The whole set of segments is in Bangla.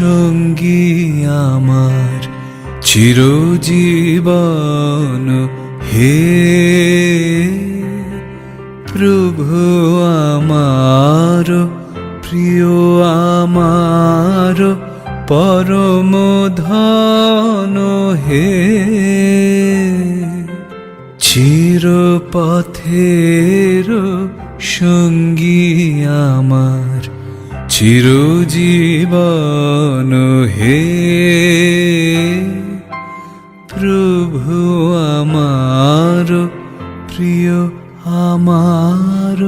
সঙ্গী আমার চিরজীবন হে প্রভু আমার প্রিয় আমার পরম ধন হে চিরপথের সঙ্গী আমার চিরজীবন হে প্রভু আমার প্রিয় আমার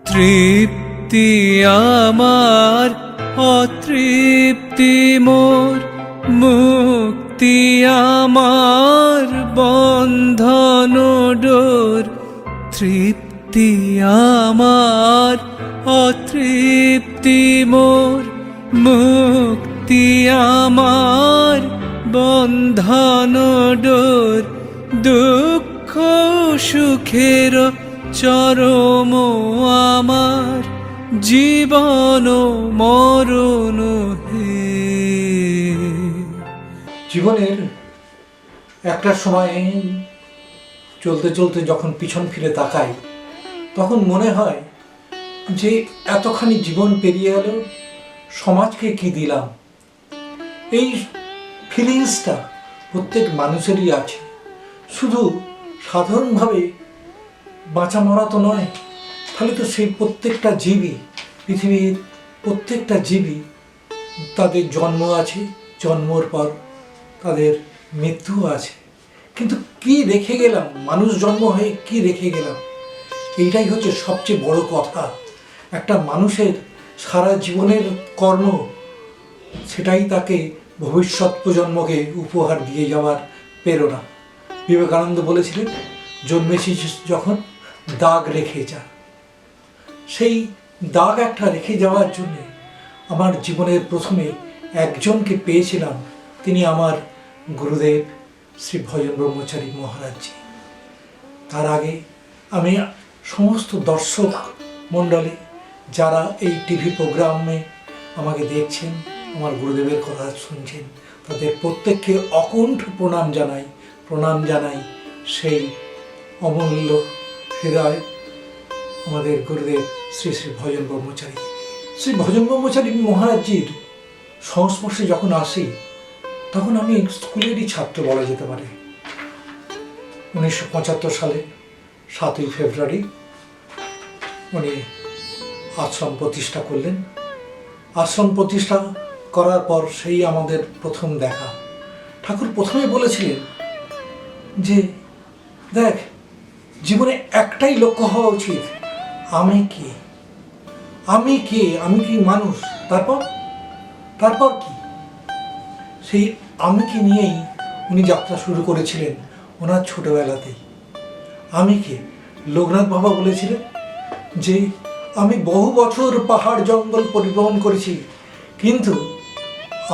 তৃপ্তি আমার অতৃপ্তি মোর মুক্তি আমার বন্ধন ডোর তৃপ্তি আমার অতৃপ্তি মোর মুক্তি আমার বন্ধন ডোর দুঃখ সুখের চরম আমার জীবন মরণ হে। জীবনের একটা সময় চলতে চলতে যখন পিছন ফিরে তাকাই তখন মনে হয় যে এতখানি জীবন পেরিয়ে গেল, সমাজকে কি দিলাম। এই ফিলিংসটা প্রত্যেক মানুষেরই আছে। শুধু সাধারণভাবে বাঁচা মরা তো নয়, তাহলে তো সেই প্রত্যেকটা জীবই, পৃথিবীর প্রত্যেকটা জীবই তাদের জন্ম আছে, জন্মর পর তাদের মৃত্যু আছে। কিন্তু কি রেখে গেলাম, মানুষ জন্ম হয়ে কি রেখে গেলাম, এইটাই হচ্ছে সবচেয়ে বড় কথা। একটা মানুষের সারা জীবনের কর্ম, সেটাই তাকে ভবিষ্যৎ প্রজন্মকে উপহার দিয়ে যাওয়ার প্রেরণা। বিবেকানন্দ বলেছিলেন, জন্মেছিস যখন দাগ রেখে যা। সেই দাগ একটা রেখে যাওয়ার জন্যে আমার জীবনের প্রথমে একজনকে পেয়েছিলাম, তিনি আমার গুরুদেব শ্রী ভজন ব্রহ্মচারী মহারাজজি। তার আগে আমি সমস্ত দর্শক মণ্ডলী যারা এই টিভি প্রোগ্রামে আমাকে দেখছেন, আমার গুরুদেবের কথা শুনছেন, তাদের প্রত্যেককে অকুণ্ঠ প্রণাম জানাই সেই অমূল্য হৃদয় আমাদের গুরুদেব শ্রী শ্রী ভজন ব্রহ্মচারী। শ্রী ভজন ব্রহ্মচারী মহারাজজির সংস্পর্শে যখন আসি তখন আমি স্কুলেরই ছাত্র বলা যেতে পারে। 1975 সালে 7ই ফেব্রুয়ারি উনি আশ্রম প্রতিষ্ঠা করলেন। আশ্রম প্রতিষ্ঠা করার পর সেই আমাদের প্রথম দেখা। ঠাকুর প্রথমে বলেছিলেন যে দেখ, জীবনে একটাই লক্ষ্য হওয়া উচিত, আমি কে, আমি কে, আমি কি মানুষ, তারপর কি। সেই আমি কি নিয়েই উনি যাত্রা শুরু করেছিলেন ওনার ছোটবেলাতেই। আমি কে, লোকনাথ বাবা বলেছিলেন যে আমি বহু বছর পাহাড় জঙ্গল পরিভ্রমণ করেছি, কিন্তু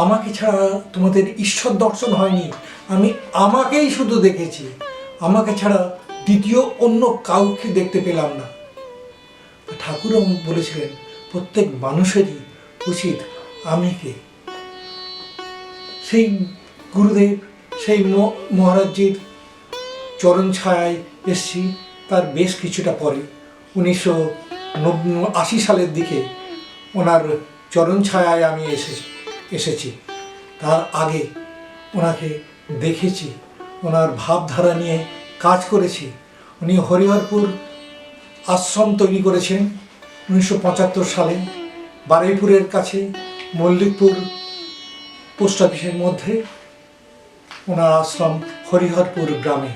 আমাকে ছাড়া তোমাদের ঈশ্বর দর্শন হয়নি। আমি আমাকেই শুধু দেখেছি, আমাকে ছাড়া দ্বিতীয় অন্য কাউকে দেখতে পেলাম না। ঠাকুরও বলেছিলেন প্রত্যেক মানুষেরই উচিত আমি কে। সেই গুরুদেব, সেই মহারাজজির চরণ ছায়ায় এসেছি তার বেশ কিছুটা পরে। 1980 সালের দিকে ওনার চরণ ছায়ায় আমি এসেছি। তার আগে ওনাকে দেখেছি, ওনার ভাবধারা নিয়ে কাজ করেছি। উনি হরিহরপুর আশ্রম তৈরি করেছেন 1975 সালে, বারুইপুরের কাছে মল্লিকপুর পোস্ট অফিসের মধ্যে ওনার আশ্রম হরিহরপুর গ্রামে।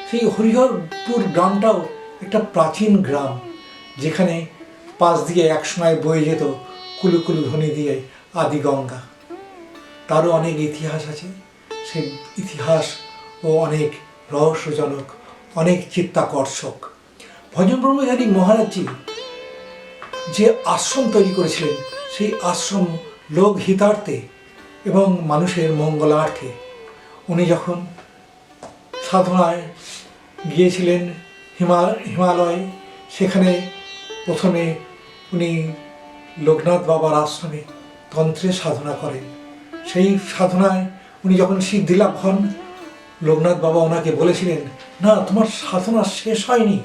সেই হরিহরপুর গ্রামটাও একটা প্রাচীন গ্রাম, যেখানে পাশ দিয়ে একসময় বয়ে যেত কুলুকুলু ধ্বনি দিয়ে আদি গঙ্গা। তারও অনেক ইতিহাস আছে। সেই ইতিহাস ও অনেক রহস্যজনক, অনেক চিত্তাকর্ষক। ভজন ব্রহ্মচারী মহারাজজি যে আশ্রম তৈরি করেছিলেন, সেই আশ্রম লোক হিতার্থে এবং মানুষের মঙ্গলার্থে। উনি যখন সাধনায় গিয়েছিলেন হিমালয়ে, সেখানে প্রথমে উনি লোকনাথ বাবার আশ্রমে তন্ত্রের সাধনা করেন। সেই সাধনায় উনি যখন সিদ্ধিলাভ হন, লোকনাথ বাবা ওনাকে বলেছিলেন, না, তোমার সাধনা শেষ হয়নি,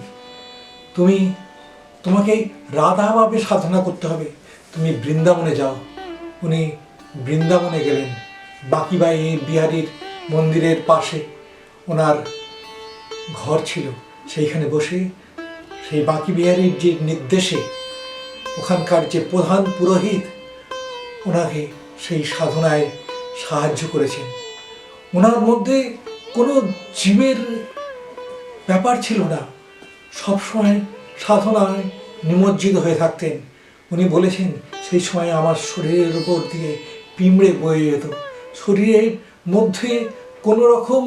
তোমাকে রাধাভাবে সাধনা করতে হবে, তুমি বৃন্দাবনে যাও। উনি বৃন্দাবনে গেলেন। বাঁকিবাই বিহারীর মন্দিরের পাশে ওনার ঘর ছিল, সেইখানে বসে সেই বাঁকি বিহারীর যে নির্দেশে ওখানকার যে প্রধান পুরোহিত ওনাকে সেই সাধনায় সাহায্য করেছেন। ওনার মধ্যে কোনো জীবের ব্যাপার ছিল না, সবসময় সাধনায় নিমজ্জিত হয়ে থাকতেন। উনি বলেছেন, সেই সময় আমার শরীরের উপর দিয়ে পিঁমড়ে বয়ে যেত, শরীরের মধ্যে কোনো রকম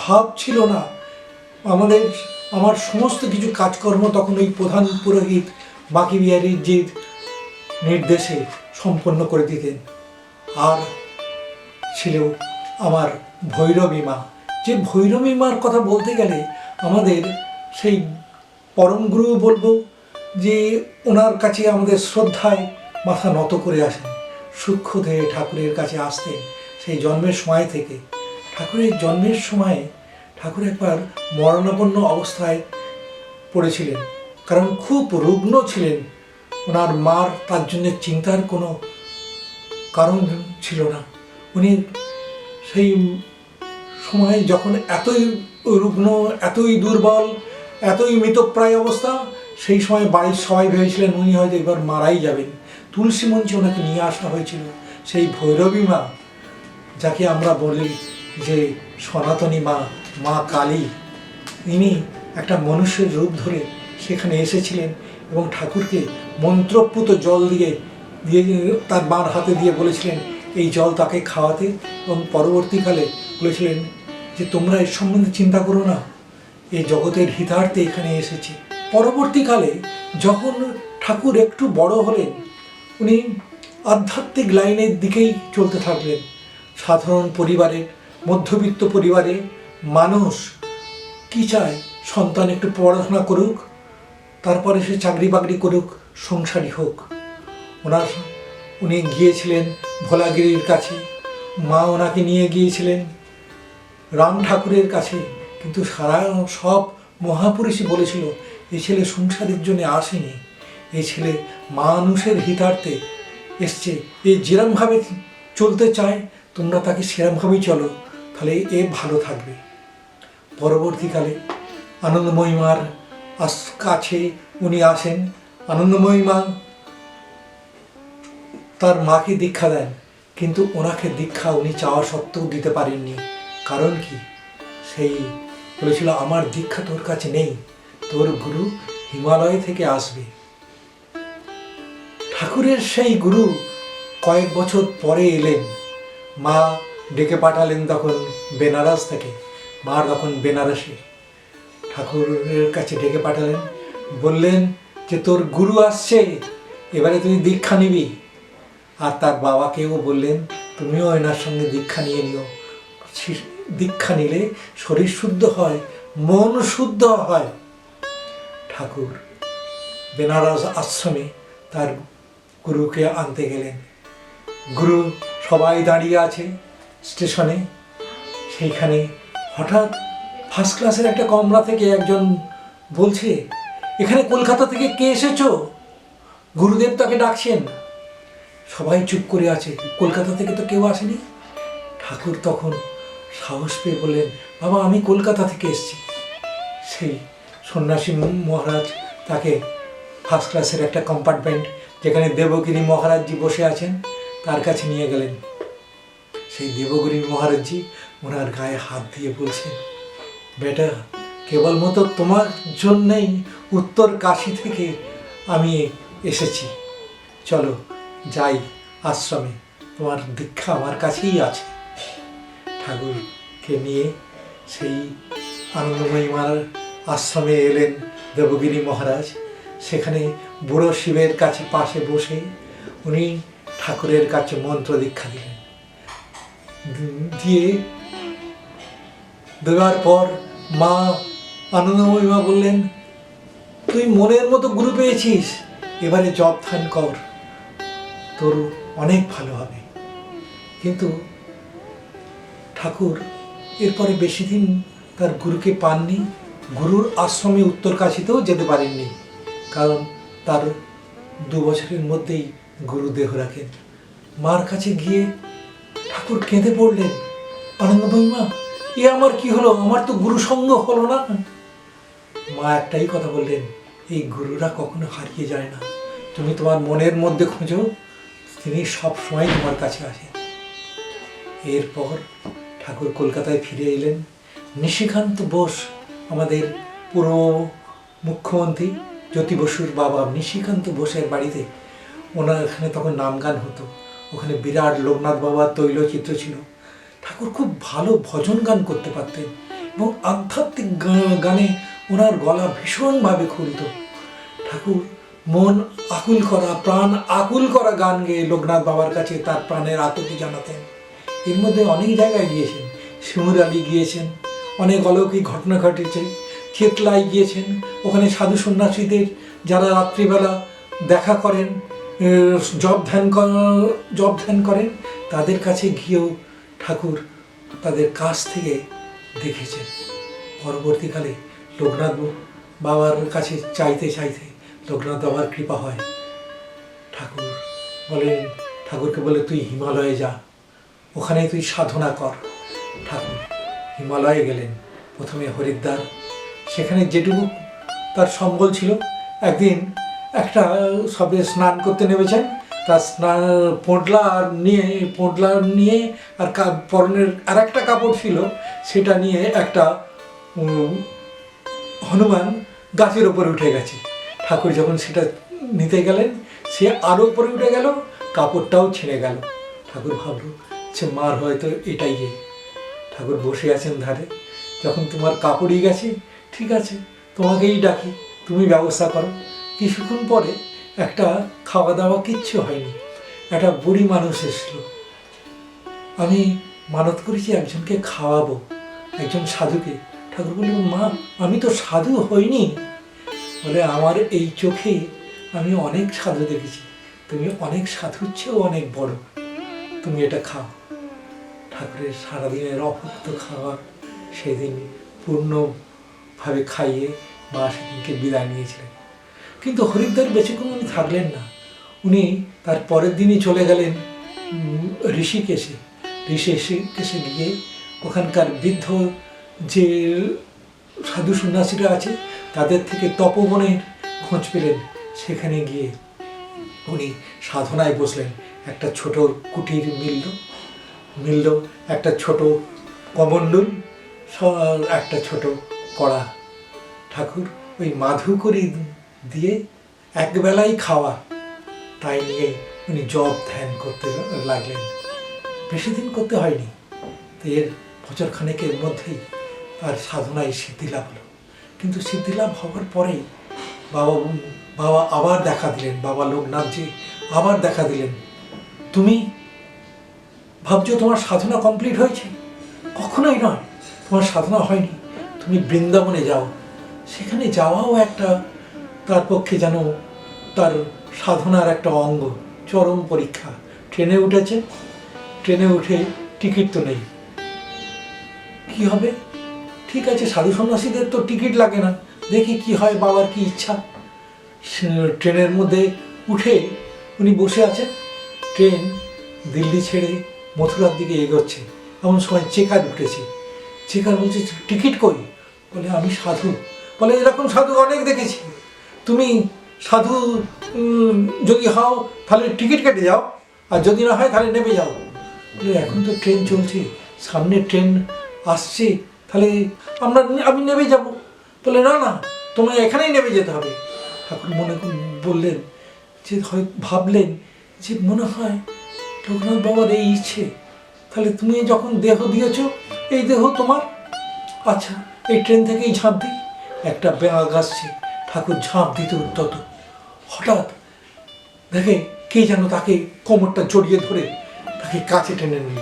ভাব ছিল না। আমার সমস্ত কিছু কাজকর্ম তখন ওই প্রধান পুরোহিত বাঁকি বিহারীর যে নির্দেশে সম্পন্ন করে দিতেন। আর ছিল আমার ভৈরবী মা, যে ভৈরবী মার কথা বলতে গেলে আমাদের সেই পরম গুরু বলবো যে ওনার কাছে আমাদের শ্রদ্ধায় মাথা নত করে আসেন। সূক্ষ্ম দেহে ঠাকুরের কাছে আসতেন সেই জন্মের সময় থেকে। ঠাকুরের জন্মের সময় ঠাকুর একবার মরণাপন্ন অবস্থায় পড়েছিলেন, কারণ খুব রুগ্ন ছিলেন। ওনার মার তার জন্য চিন্তার কোনো কারণ ছিল না। উনি সেই সময় যখন এতই রুগ্ন, এতই দুর্বল, এতই মৃতপ্রায় অবস্থা, সেই সময় বাড়ির সবাই ভেবেছিলেন উনি হয়তো এবার মারাই যাবেন। তুলসী মঞ্চে ওনাকে নিয়ে আসা হয়েছিল সেই ভৈরবী মা, যাকে আমরা বলি যে সনাতনী মা, মা কালী। ইনি একটা মনুষ্যের রূপ ধরে সেখানে এসেছিলেন এবং ঠাকুরকে মন্ত্রপ্লুত জল দিয়ে তার বাঁ হাতে দিয়ে বলেছিলেন এই জল তাকে খাওয়াতে, এবং পরবর্তীকালে বলেছিলেন যে তোমরা এর সম্বন্ধে চিন্তা করো না, এই জগতের হিতার্থে এখানে এসেছি। পরবর্তীকালে যখন ঠাকুর একটু বড় হলেন, উনি আধ্যাত্মিক লাইনের দিকেই চলতে থাকলেন। সাধারণ পরিবারে, মধ্যবিত্ত পরিবারে মানুষ কি চায়, সন্তান একটু পড়াশোনা করুক, তারপরে সে চাকরি বাকরি করুক, সংসারী হোক। উনি গিয়েছিলেন ভোলাগিরির কাছে, মা ওনাকে নিয়ে গিয়েছিলেন রাম ঠাকুরের কাছে, কিন্তু সব মহাপুরুষই বলেছিল এই ছেলে সংসারের জন্য আসেনি, এই ছেলে মানুষের হিতার্থে এসছে, এ যেরমভাবে চলতে চায় তোমরা তাকে সেরমভাবেই চলো, তাহলে এ ভালো থাকবে। পরবর্তীকালে আনন্দময়ী মার কাছে উনি আসেন। আনন্দময়ী মা তার মাকে দীক্ষা দেন, কিন্তু ওনাকে দীক্ষা উনি চাওয়া সত্ত্বেও দিতে পারেননি। কারণ কি? সেই বলেছিল আমার দীক্ষা তোর কাছে নেই, তোর গুরু হিমালয় থেকে আসবে। ঠাকুরের সেই গুরু কয়েক বছর পরে এলেন। মা ডেকে পাঠালেন তখন বেনারস থেকে, মা তখন বেনারসে। ঠাকুরের কাছে ডেকে পাঠালেন, বললেন যে তোর গুরু আসছে, এবারে তুই দীক্ষা নিবি। আর তার বাবাকেও বললেন তুমিও এনার সঙ্গে দীক্ষা নিয়ে নিও, দীক্ষা নিলে শরীর শুদ্ধ হয়, মন শুদ্ধ হয়। ঠাকুর বেনারস আশ্রমে তার গুরুকে আনতে গেলেন। গুরু সবাই দাঁড়িয়ে আছে স্টেশনে। সেইখানে হঠাৎ ফার্স্ট ক্লাসের একটা কমরা থেকে একজন বলছে, এখানে কলকাতা থেকে কে এসেছো? গুরুদেব তাকে ডাকছেন। সবাই চুপ করে আছে, কলকাতা থেকে তো কেউ আসেনি। ঠাকুর তখন সাহস পেয়ে বললেন, বাবা আমি কলকাতা থেকে এসেছি। সেই সন্ন্যাসী মহারাজ তাকে ফার্স্ট ক্লাসের একটা কম্পার্টমেন্ট, যেখানে দেবগিরি মহারাজজি বসে আছেন, তার কাছে নিয়ে গেলেন। সেই দেবগিরি মহারাজজি ওনার গায়ে হাত দিয়ে বলছেন, বেটা কেবলমাত্র তোমার জন্যেই উত্তর কাশী থেকে আমি এসেছি, চলো যাই আশ্রমে, তোমার দীক্ষা আমার কাছেই আছে। ঠাকুরকে নিয়ে সেই আনন্দময়ী মার আশ্রমে এলেন দেবগিরি মহারাজ। সেখানে বুড়ো শিবের কাছে পাশে বসে উনি ঠাকুরের কাছে মন্ত্র দীক্ষা দিলেন। দেওয়ার পর মা আনন্দময়ী মা বললেন, তুই মনের মতো গুরু পেয়েছিস, এবারে জব ধ্যান কর, তোর অনেক ভালো হবে। কিন্তু ঠাকুর এরপরে বেশি দিন তার গুরুকে পাননি, গুরুর আশ্রমে উত্তরকাশীতেও যেতে পারেননি, কারণ তার 2 বছরের মধ্যেই গুরু দেহ রাখেন। মার কাছে গিয়ে ঠাকুর কেঁদে পড়লেন, আনন্দময়ী মা, এ আমার কি হলো, আমার তো গুরু সঙ্গ হলো না। মা একটাই কথা বললেন, এই গুরুরা কখনো হারিয়ে যায় না, তুমি তোমার মনের মধ্যে খোঁজো, তিনি সব সময় তোমার কাছে আসেন। এরপর ঠাকুর কলকাতায় ফিরে এলেন। নিশিকান্ত বোস, আমাদের পুরো মুখ্যমন্ত্রী জ্যোতি বসুর বাবা নিশিকান্ত বোসের বাড়িতে ওনার এখানে তখন নাম গান হতো। ওখানে বিরাট লোকনাথ বাবার তৈলচিত্র ছিল। ঠাকুর খুব ভালো ভজন গান করতে পারতেন এবং আধ্যাত্মিক গানে ওনার গলা ভীষণভাবে খুলত। ঠাকুর মন আকুল করা, প্রাণ আকুল করা গান গেয়ে লোকনাথ বাবার কাছে তার প্রাণের আকুতি জানাতেন। এর মধ্যে অনেক জায়গায় গিয়েছেন, শিমুরালি গিয়েছেন, অনেক অলৌকিক ঘটনা ঘটেছে। চেতলায় গিয়েছেন, ওখানে সাধু সন্ন্যাসীদের যারা রাত্রিবেলা দেখা করেন, জপ ধ্যান করেন, তাদের কাছে গিয়েও ঠাকুর তাদের কাছ থেকে দেখেছেন। পরবর্তীকালে লোকনাথ বাবার কাছে চাইতে চাইতে লোকনাথ বাবার কৃপা হয়। ঠাকুরকে বলে তুই হিমালয়ে যা, ওখানে তুই সাধনা কর। ঠাকুর হিমালয়ে গেলেন, প্রথমে হরিদ্বার, সেখানে যেটুকু তার সম্বল ছিল। একদিন একটা সবে স্নান করতে নেমেছেন, তার পোঁটলা নিয়ে আর পরনের আর একটা কাপড় ছিল, সেটা নিয়ে একটা হনুমান গাছের ওপরে উঠে গেছে। ঠাকুর যখন সেটা নিতে গেলেন, সে আরও উপরে উঠে গেল, কাপড়টাও ছিঁড়ে গেল। ঠাকুর ভাবল সে মার হয়তো এটাই। ঠাকুর বসে আছেন ধারে, যখন তোমার কাপড়ই গেছে, ঠিক আছে তোমাকেই ডাকি, তুমি ব্যবস্থা করো। কিছুক্ষণ পরে একটা খাওয়া দাওয়া কিচ্ছু হয়নি, একটা বুড়ি মানুষ এসলো। আমি মানত করেছি একজনকে খাওয়াবো, একজন সাধুকে। ঠাকুর বললেন, মা আমি তো সাধু হইনি। বলে, আমার এই চোখে আমি অনেক সাধু দেখেছি, তুমি অনেক সাধুর চেয়েও অনেক বড়, তুমি এটা খাও। ঠাকুরের সারাদিনের অভুক্ত খাবার সেদিন পূর্ণভাবে খাইয়ে মা সেদিনকে বিদায় নিয়েছিলেন। কিন্তু হরিদ্বার বেশিক্ষণ উনি থাকলেন না। উনি তার পরের দিনই চলে গেলেন ঋষিকেশে। ঋষিকেশে গিয়ে ওখানকার বৃদ্ধ যে সাধু সন্ন্যাসীরা আছে তাদের থেকে তপবনের খোঁজ পেলেন। সেখানে গিয়ে উনি সাধনায় বসলেন। একটা ছোট কুটির মিলল, একটা ছোট কমণ্ডল, একটা ছোট কড়া। ঠাকুর ওই মাধুকরি দিয়ে একবেলাই খাওয়া, তাই নিয়ে উনি জপ ধ্যান করতে লাগলেন। বেশি দিন করতে হয়নি, এর বছরখানেকের মধ্যেই তার সাধনায় সিদ্ধিলাভ হলো। কিন্তু সিদ্ধিলাভ হওয়ার পরেই বাবা আবার দেখা দিলেন। বাবা লোকনাথজি আবার দেখা দিলেন। তুমি ভাবছো তোমার সাধনা কমপ্লিট হয়েছে? কখনোই নয়, তোমার সাধনা হয়নি। তুমি বৃন্দাবনে যাও, সেখানে যাওয়াও একটা তার পক্ষে যেন তার সাধনার একটা অঙ্গ, চরম পরীক্ষা। ট্রেনে উঠেছে, ট্রেনে উঠে টিকিট তো নেই, কি হবে? ঠিক আছে, সাধু সন্ন্যাসীদের তো টিকিট লাগে না, দেখি কি হয়, বাবার কি ইচ্ছা। ট্রেনের মধ্যে উঠে উনি বসে আছেন। ট্রেন দিল্লি ছেড়ে মথুরার দিকে এগোচ্ছে, এমন সময় চেকার উঠেছে। চেকার বলছে, টিকিট কই? বলে, আমি সাধু। বলে, এরকম সাধু অনেক দেখেছি, তুমি সাধু যদি হও তাহলে টিকিট কেটে যাও, আর যদি না হয় তাহলে নেমে যাও। বলে, এখন তো ট্রেন চলছে, সামনে ট্রেন আসছে, তাহলে আমি নেমে যাব। বলে, না না, তোমায় এখানেই নেমে যেতে হবে। ঠাকুর বললেন যে, ভাবলেন যে মনে হয় লোকনাথ বাবার এই ইচ্ছে, তাহলে তুমি যখন দেহ দিয়েছ, এই দেহ তোমার, আচ্ছা এই ট্রেন থেকেই ঝাঁপ দিই। একটা ব্যাগ আসছে, ঠাকুর ঝাঁপ দিতে উদ্যত। হঠাৎ দেখে কে যেন তাকে কোমরটা জড়িয়ে ধরে তাকে কাছে টেনে নিল।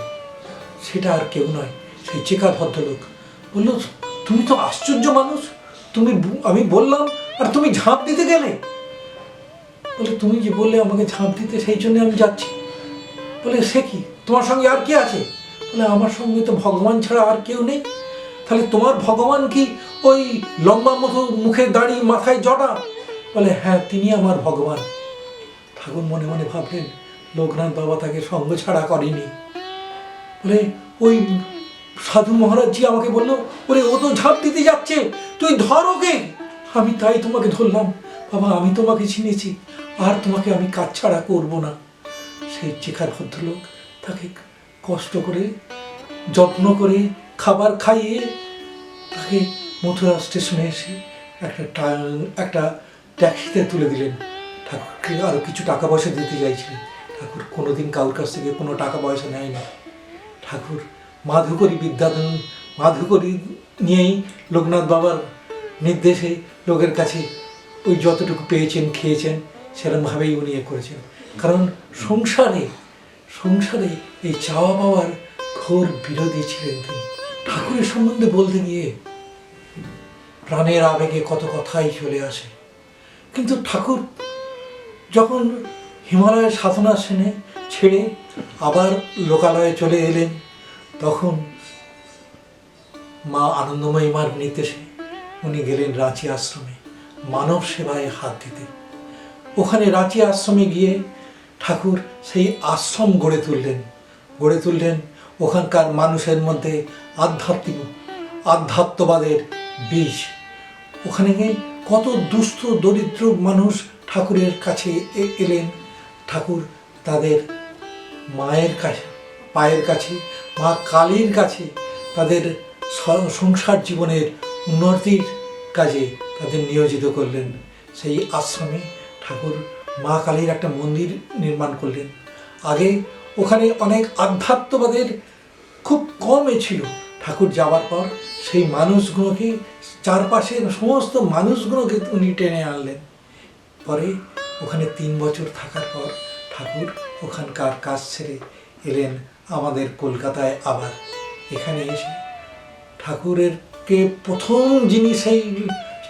সেটা আর কেউ নয়, সেই চেকার ভদ্রলোক। বলল, তুমি তো আশ্চর্য মানুষ, আমি বললাম আর তুমি ঝাঁপ দিতে গেলে? বলে তুমি যে বললে আমাকে ঝাঁপ দিতে, সেই জন্য আমি যাচ্ছি। বলে সে কি, তোমার সঙ্গে আর কে আছে? বলে আমার সঙ্গে তো ভগবান ছাড়া আর কেউ নেই। তাহলে তোমার ভগবান কি ওই লম্বা মতো মুখে দাড়ি, মাথায় জটা? বলে হ্যাঁ, তিনি আমার ভগবান। ঠাকুর মনে মনে ভাবলেন লোকনাথ বাবা তাকে সঙ্গ ছাড়া করেনি। বলে ওই সাধু মহারাজজি আমাকে বললো, বলে ও তো ঝাঁপ দিতে যাচ্ছে, তুই ধর ওকে। আমি তাই তোমাকে ধরলাম। বাবা, আমি তোমাকে চিনেছি, আর তোমাকে আমি কাজ ছাড়া করবো না। সেই চেখার ভদ্রলোক তাকে কষ্ট করে, যত্ন করে, খাবার খাইয়ে তাকে মথুরা স্টেশনে এসে একটা ট্যাক্সিতে তুলে দিলেন। ঠাকুরকে আরও কিছু টাকা পয়সা দিতে চাইছিলেন। ঠাকুর কোনোদিন কারোর কাছ থেকে কোনো টাকা পয়সা নেয়নি। ঠাকুর মাধুকরী বিদ্যাদান, মাধুকরী নিয়েই লোকনাথ বাবার নির্দেশে লোকের কাছে ওই যতটুকু পেয়েছেন, খেয়েছেন, সেরকমভাবেই উনি করেছেন। কারণ সংসারে এই চাওয়া পাওয়ার ঘোর বিরোধী ছিলেন তিনি। ঠাকুরের সম্বন্ধে বলতে গিয়ে প্রাণের আবেগে কত কথাই চলে আসে। কিন্তু ঠাকুর যখন হিমালয়ের সাধনা ছেড়ে আবার লোকালয়ে চলে এলেন, তখন মা আনন্দময়ী মার নির্দেশে উনি গেলেন রাঁচি আশ্রমে মানব সেবায় হাত দিতে। ওখানে রাঁচি আশ্রমে গিয়ে ঠাকুর সেই আশ্রম গড়ে তুললেন। ওখানকার মানুষের মধ্যে আধ্যাত্মবাদের বীজ। ওখানে কত দুস্থ দরিদ্র মানুষ ঠাকুরের কাছে এলেন। ঠাকুর তাদের মায়ের কাছে, পায়ের কাছে, মা কালীর কাছে, তাদের সংসার জীবনের উন্নতির কাজে তাদের নিয়োজিত করলেন। সেই আশ্রমে ঠাকুর মা কালীর একটা মন্দির নির্মাণ করলেন। আগে ওখানে অনেক আধ্যাত্মবাদের খুব কমই ছিল। ঠাকুর যাওয়ার পর সেই মানুষগুলোকে, চারপাশের সমস্ত মানুষগুলোকে উনি টেনে আনলেন। পরে ওখানে 3 বছর থাকার পর ঠাকুর ওখানকার কাজ ছেড়ে এলেন আমাদের কলকাতায়। আবার এখানে এসে ঠাকুরেরকে প্রথম যিনি সেই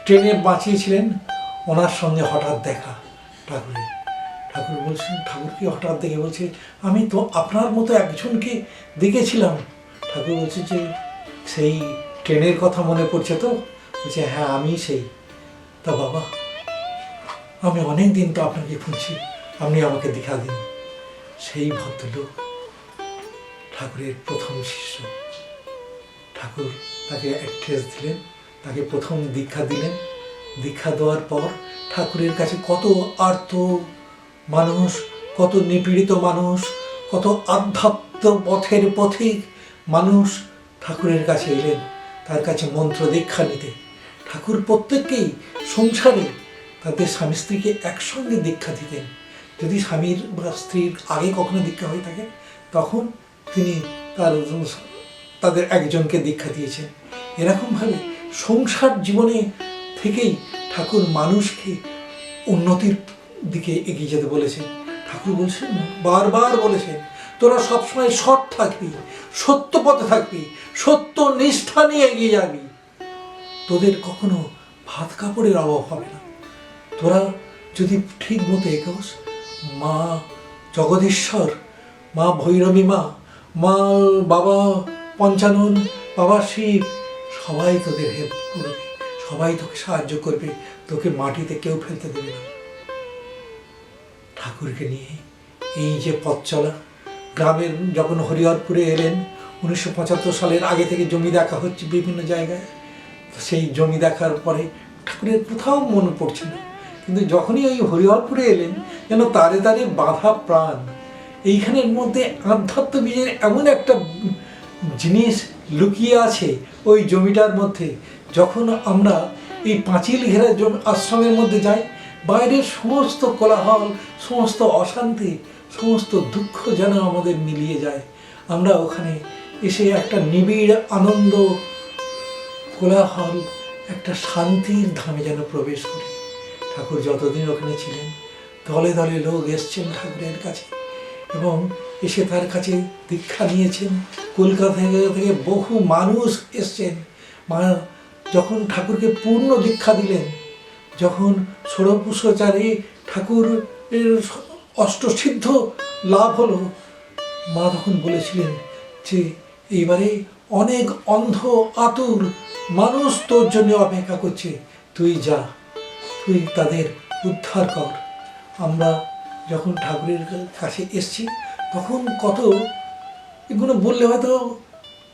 ট্রেনে বাঁচিয়েছিলেন, ওনার সঙ্গে হঠাৎ দেখা ঠাকুরের। ঠাকুর বলছেন, ঠাকুরকে হঠাৎ দেখে বলছে, আমি তো আপনার মতো একজনকে দেখেছিলাম। ঠাকুর বলছে যে সেই ট্রেনের কথা মনে পড়ছে তো? বলছে হ্যাঁ, আমি সেই। তা বাবা, আমি অনেক দিন তো আপনাকে খুঁজছি, আপনি আমাকে দেখা দিন। সেই ভদ্রলোক ঠাকুরের প্রথম শিষ্য। ঠাকুর তাকে অ্যাড্রেস দিলেন, তাকে প্রথম দীক্ষা দিলেন। দীক্ষা দেওয়ার পর ঠাকুরের কাছে কত আর্ত মানুষ, কত নিপীড়িত মানুষ, কত আধ্যাত্ম পথের পথিক মানুষ ঠাকুরের কাছে এলেন তার কাছে মন্ত্র দীক্ষা নিতে। ঠাকুর প্রত্যেককেই সংসারে তাদের স্বামী স্ত্রীকে একসঙ্গে দীক্ষা দিতেন। যদি স্বামীর বা স্ত্রীর আগে কখনো দীক্ষা হয়ে থাকে, তখন তিনি তাদের একজনকে দীক্ষা দিয়েছেন। এরকমভাবে সংসার জীবনে থেকেই ঠাকুর মানুষকে উন্নতির দিকে এগিয়ে যেতে বলেছেন। ঠাকুর বলছেন, বারবার বলেছেন, তোরা সবসময় সৎ থাকবি, সত্য পথে থাকবি, সত্য নিষ্ঠা নিয়ে এগিয়ে যাবি, তোদের কখনো ভাত কাপড়ের অভাব হবে না। তোরা যদি ঠিক মতো এগোস, মা জগদীশ্বর, মা ভৈরবী মা, মা বাবা পঞ্চানন, বাবা শিব, সবাই তোদের হেল্প করবে, সবাই তোকে সাহায্য করবে, তোকে মাটিতে কেউ ফেলতে দেবে না। ঠাকুরকে নিয়ে এই যে পথ চলা, গ্রামের যখন হরিহরপুরে এলেন 1975 সালের আগে থেকে জমি দেখা হচ্ছে বিভিন্ন জায়গায়। সেই জমি দেখার পরে ঠাকুরের কোথাও মনে পড়ছে না, কিন্তু যখনই ওই হরিহরপুরে এলেন, যেন তারে তারে বাঁধা প্রাণ। এইখানের মধ্যে আধ্যাত্ম বীজের এমন একটা জিনিস লুকিয়ে আছে ওই জমিটার মধ্যে। যখন আমরা এই পাঁচিল ঘেরা আশ্রমের মধ্যে যাই, বাইরের সমস্ত কোলাহল, সমস্ত অশান্তি, সমস্ত দুঃখ যেন আমাদের মিলিয়ে যায়। আমরা ওখানে এসে একটা নিবিড় আনন্দ, কোলাহল, একটা শান্তির ধামে যেন প্রবেশ করি। ঠাকুর যতদিন ওখানে ছিলেন, দলে দলে লোক এসছেন ঠাকুরের কাছে এবং এসে তার কাছে দীক্ষা নিয়েছেন। কলকাতা থেকে বহু মানুষ এসছেন। মা যখন ঠাকুরকে পূর্ণ দীক্ষা দিলেন, যখন ষোড়পুষ্পচারী ঠাকুর অষ্টসিদ্ধ লাভ হলো, মা তখন বলেছিলেন যে এইবারে অনেক অন্ধ আতুর মানুষ তোর জন্য অপেক্ষা করছে, তুই যা, তুই তাদের উদ্ধার কর। আমরা যখন ঠাকুরের কাছে এসছি তখন কত এগুলো বললে হয়তো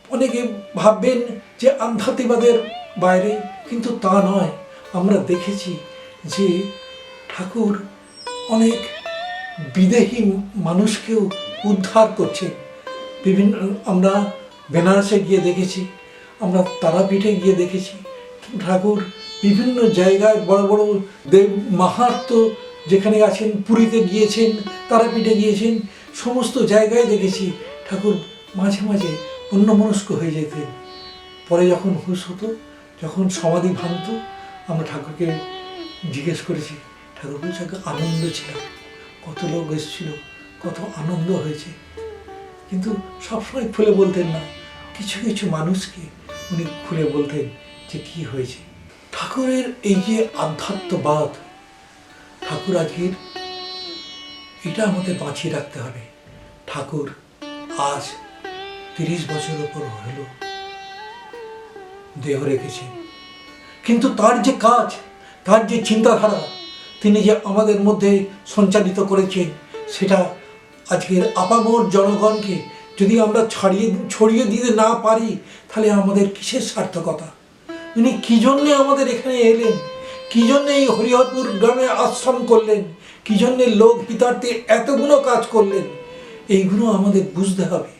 অনেকে ভাববেন যে আধ্যাত্মিকবাদের বাইরে, কিন্তু তা নয়। আমরা দেখেছি যে ঠাকুর অনেক বিদেহী মানুষকেও উদ্ধার করছে। বিভিন্ন আমরা বেনারসে গিয়ে দেখেছি, আমরা তারাপীঠে গিয়ে দেখেছি, ঠাকুর বিভিন্ন জায়গায় বড় বড় দেব মাহাত্ম যেখানে আছেন, পুরীতে গিয়েছেন, তারাপীঠে গিয়েছেন, সমস্ত জায়গায় দেখেছি ঠাকুর মাঝে মাঝে অন্যমনস্ক হয়ে যেতেন। পরে যখন হুঁশ হতো, যখন সমাধি ভাঙত, আমরা ঠাকুরকে জিজ্ঞেস করেছি, ঠাকুর বলছে আনন্দ ছিলাম, কত লোক এসেছিল, কত আনন্দ হয়েছে। কিন্তু সবসময় খুলে বলতেন না, কিছু কিছু মানুষকে উনি খুলে বলতেন যে কি হয়েছে। ঠাকুরের এই যে আধ্যাত্মবাদ, ঠাকুর আজকের এটা আমাদের বাঁচিয়ে রাখতে হবে। ঠাকুর আজ 30 বছর উপর হলো দেহ রেখেছেন, কিন্তু তার যে কাজ, তার যে চিন্তাধারা তিনি যে আমাদের মধ্যে সঞ্চালিত করেছেন, সেটা আজকের আপামর জনগণকে যদি আমরা ছড়িয়ে দিতে না পারি, তাহলে আমাদের কিসের সার্থকতা? উনি কী জন্যে আমাদের এখানে এলেন, কী জন্যে এই হরিহরপুর গ্রামে আশ্রম করলেন, কী জন্যে লোক হিতার্থে এতগুলো কাজ করলেন, এইগুলো আমাদের বুঝতে হবে।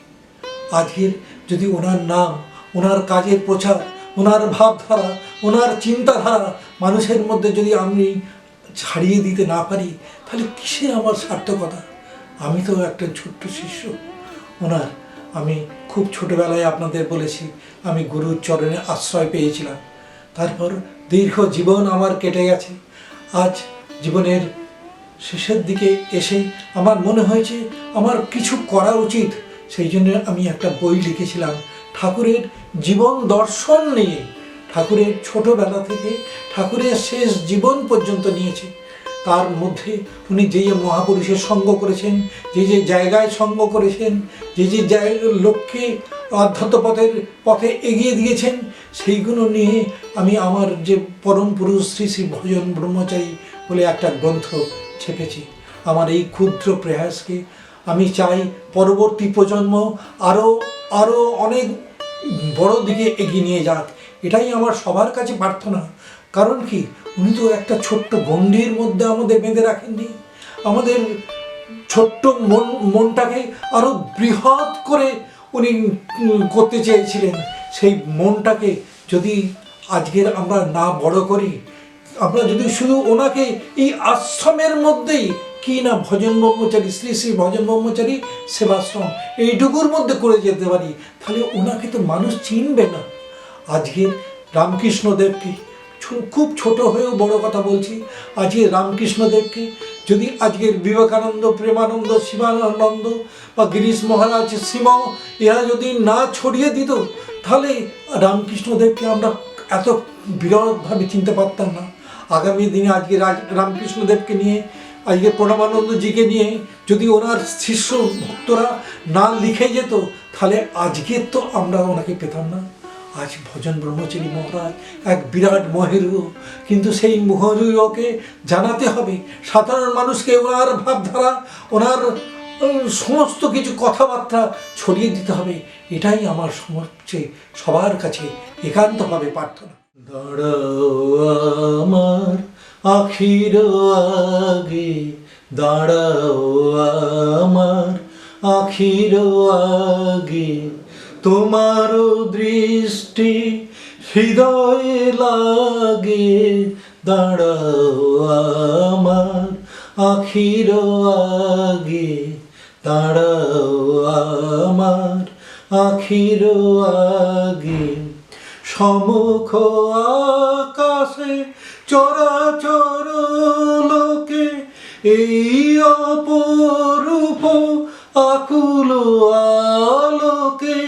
আজকের যদি ওনার নাম, ওনার কাজের প্রচার, ওনার ভাবধারা, ওনার চিন্তাধারা মানুষের মধ্যে যদি আমি ছাড়িয়ে দিতে না পারি, তাহলে কিসে আমার সার্থকতা? আমি তো একটা ছোট্ট শিষ্য ওনার। আমি খুব ছোটোবেলায় আপনাদের বলেছি আমি গুরুর চরণে আশ্রয় পেয়েছিলাম। তারপর দীর্ঘ জীবন আমার কেটে গেছে। আজ জীবনের শেষের দিকে এসে আমার মনে হয়েছে আমার কিছু করা উচিত। সেই জন্য আমি একটা বই লিখেছিলাম ঠাকুরের জীবন দর্শন নিয়ে। ঠাকুরের ছোটোবেলা থেকে ঠাকুরের শেষ জীবন পর্যন্ত নিয়েছে। তার মধ্যে উনি যে যে মহাপুরুষের সঙ্গ করেছেন, যে যে জায়গায় সঙ্গ করেছেন, যে যে লক্ষ্যে আধ্যাত্মপথের পথে এগিয়ে দিয়েছেন, সেইগুলো নিয়ে আমি আমার যে পরম পুরুষ শ্রী শ্রী ভজন ব্রহ্মচারী বলে একটা গ্রন্থ ছেপেছি। আমার এই ক্ষুদ্র প্রয়াসকে আমি চাই পরবর্তী প্রজন্ম আরও অনেক বড় দিকে এগিয়ে নিয়ে যাক। এটাই আমার সবার কাছে প্রার্থনা। কারণ কি, উনি তো একটা ছোট্ট গণ্ডির মধ্যে আমাদের বেঁধে রাখেননি। আমাদের ছোট্ট মনটাকে আরও বৃহৎ করে উনি করতে চেয়েছিলেন। সেই মনটাকে যদি আজকের আমরা না বড় করি, আমরা যদি শুধু ওনাকে এই আশ্রমের মধ্যেই কি না ভজন ব্রহ্মচারী, শ্রী শ্রী ভজন ব্রহ্মচারী সেবাশ্রম এইটুকুর মধ্যে করে যেতে পারি, তাহলে ওনাকে তো মানুষ চিনবে না। আজকের রামকৃষ্ণদেবকে, খুব ছোট হয়েও বড় কথা বলছি, আজকে রামকৃষ্ণদেবকে যদি আজকের বিবেকানন্দ, প্রেমানন্দ, শিবানন্দ বা গিরিশ মহারাজ, শ্রীমাও এরা যদি না ছড়িয়ে দিত, তাহলে রামকৃষ্ণদেবকে আমরা এত বিরোধভাবে চিনতে পারতাম না। আগামী দিনে আজকে রামকৃষ্ণদেবকে নিয়ে, আজকে প্রণবানন্দজিকে নিয়ে যদি ওনার শিষ্য ভক্তরা না লিখে যেত, তাহলে আজকে তো আমরা ওনাকে পেতাম না। আজ ভজন ব্রহ্মচারী মহারাজ এক বিরাট মহেরু, কিন্তু সেই মহেরুকে জানাতে হবে সাধারণ মানুষকে, ওনার ভাবধারা, ওনার সমস্ত কিছু কথাবার্তা ছড়িয়ে দিতে হবে। এটাই আমার সবার কাছে একান্তভাবে প্রার্থনা। দাঁড়াও আমার আখির আগে, দাঁড়াও আমার আখির আগে, তোমার দৃষ্টি হৃদয়ে লাগে, দাঁড়াও আমার আখির আগে, দাঁড়াও আমার আখির আগে। সমুখ আকাশে চরাচর লোকে এই অপরূপ আকুল আলোকে,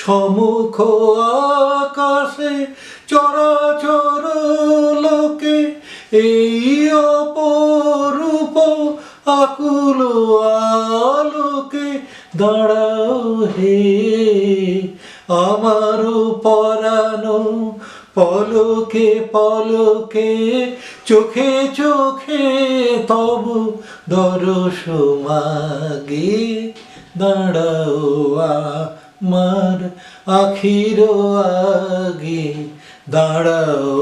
সমুখ আকাশে চরাচর লোকে এই অপরূপ আকুল আলোকে দাঁড়াও হে আমারও পরানো, পলকে পলকে চোখে চোখে তব দরস মাগে, দাঁড়াও আমার আখির আগে, দাঁড়াও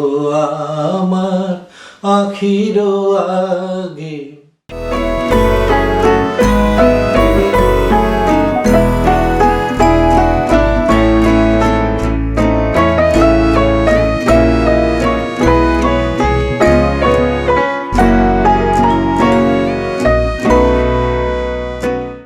আমার আখির আগে।